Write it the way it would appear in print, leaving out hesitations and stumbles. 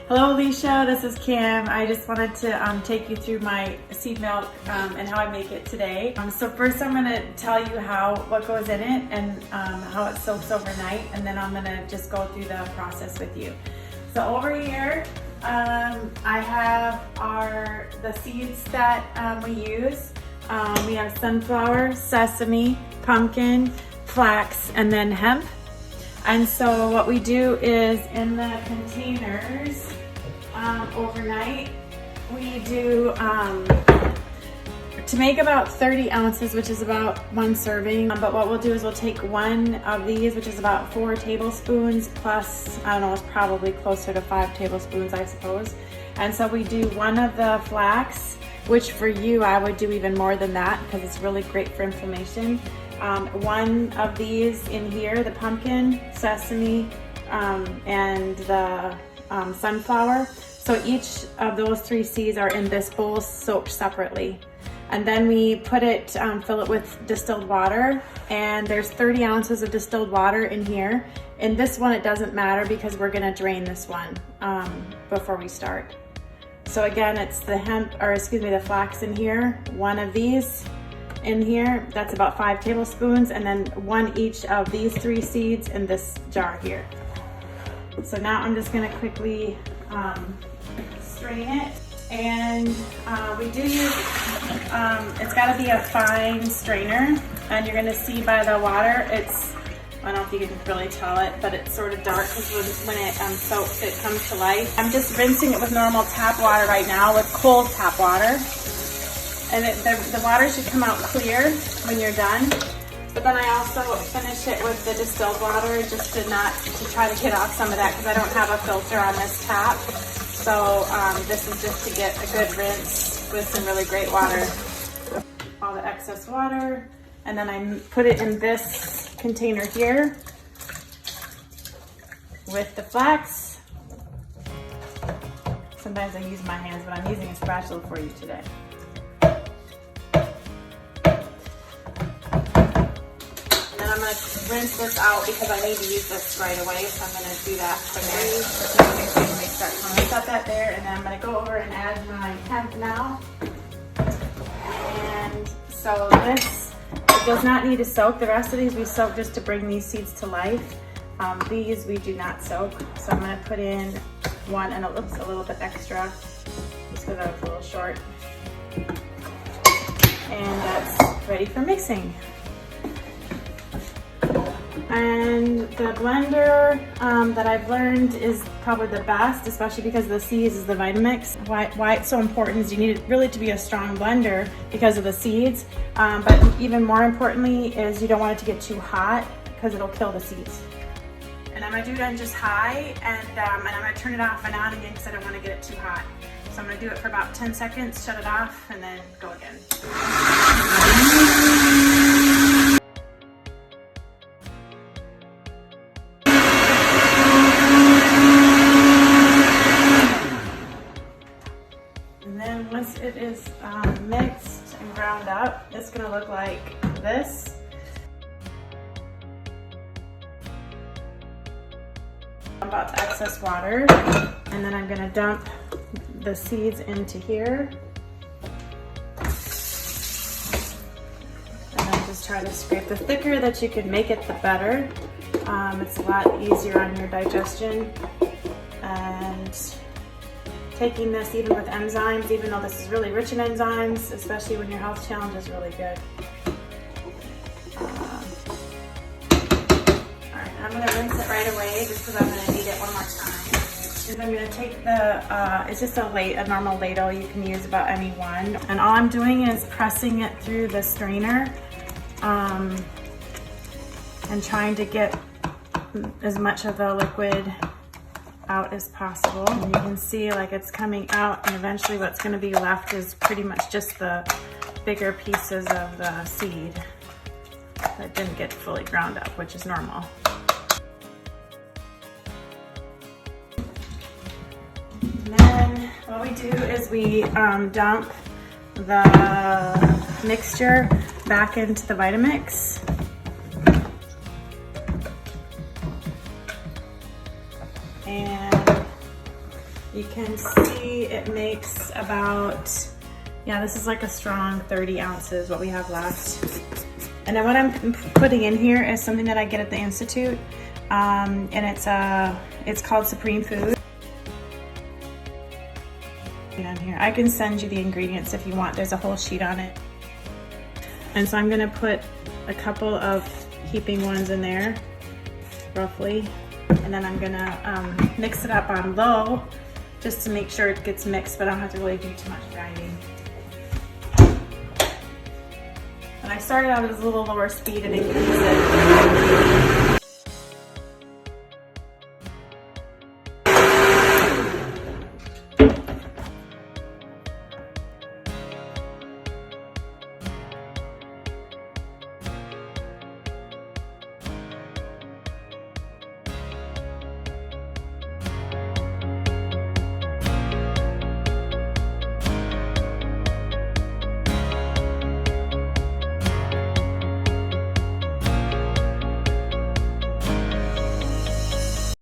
Hello Alicia, this is Kim. I just wanted to take you through my seed milk and how I make it today. So first I'm going to tell you what goes in it and how it soaks overnight, and then I'm going to just go through the process with you. So over here I have the seeds that we use. We have sunflower, sesame, pumpkin, flax, and then hemp. And so what we do is in the containers overnight, we do to make about 30 ounces, which is about 1 serving. But what we'll do is we'll take one of these, which is about 4 tablespoons plus, I don't know, it's probably closer to 5 tablespoons, I suppose. And so we do one of the flax, which for you, I would do even more than that because it's really great for inflammation. One of these in here, the pumpkin, sesame, and the sunflower. So each of those 3 seeds are in this bowl soaked separately. And then we put it, fill it with distilled water, and there's 30 ounces of distilled water in here. In this one, it doesn't matter because we're gonna drain this one before we start. So again, it's the the flax in here, one of these in here, that's about 5 tablespoons, and then one each of these 3 seeds in this jar here. So now I'm just gonna quickly strain it. And we do use, it's gotta be a fine strainer, and you're gonna see by the water, I don't know if you can really tell it, but it's sort of dark because when it soaks, it comes to life. I'm just rinsing it with normal tap water right now, with cold tap water. And the water should come out clear when you're done. But then I also finish it with the distilled water just to try to get off some of that because I don't have a filter on this tap. So this is just to get a good rinse with some really great water. All the excess water. And then I put it in this container here with the flax. Sometimes I use my hands, but I'm using a spatula for you today. I'm going to rinse this out because I need to use this right away, so I'm going to do that for now. Set that there, and then I'm going to go over and add my hemp now. And so this, it does not need to soak. The rest of these we soak just to bring these seeds to life. These we do not soak, so I'm going to put in one, and it looks a little bit extra just because I was a little short. And that's ready for mixing. And the blender that I've learned is probably the best, especially because the seeds is the Vitamix. Why it's so important is you need it really to be a strong blender because of the seeds. But even more importantly is you don't want it to get too hot because it'll kill the seeds. And I'm gonna do it on just high, and I'm gonna turn it off and on again because I don't want to get it too hot. So I'm gonna do it for about 10 seconds, shut it off, and then go again. And then once it is mixed and ground up, it's going to look like this. Dump out the excess water, and then I'm going to dump the seeds into here. And then just try to scrape. The thicker that you can make it, the better. It's a lot easier on your digestion. And taking this even with enzymes, even though this is really rich in enzymes, especially when your health challenge is really good. Alright, I'm going to rinse it right away just because I'm going to need it one more time. And I'm going to take it's just a normal ladle, you can use about any one. And all I'm doing is pressing it through the strainer and trying to get as much of the liquid out as possible. And you can see like it's coming out, and eventually what's going to be left is pretty much just the bigger pieces of the seed that didn't get fully ground up, which is normal. And then what we do is we dump the mixture back into the Vitamix. And You can see it makes about, yeah, this is like a strong 30 ounces, what we have left. And then what I'm putting in here is something that I get at the Institute, and it's called Supreme Food. On here, I can send you the ingredients if you want. There's a whole sheet on it. And so I'm gonna put a couple of heaping ones in there, roughly. And then I'm gonna mix it up on low, just to make sure it gets mixed, but I don't have to really do too much grinding. And I started out at a little lower speed and increased it.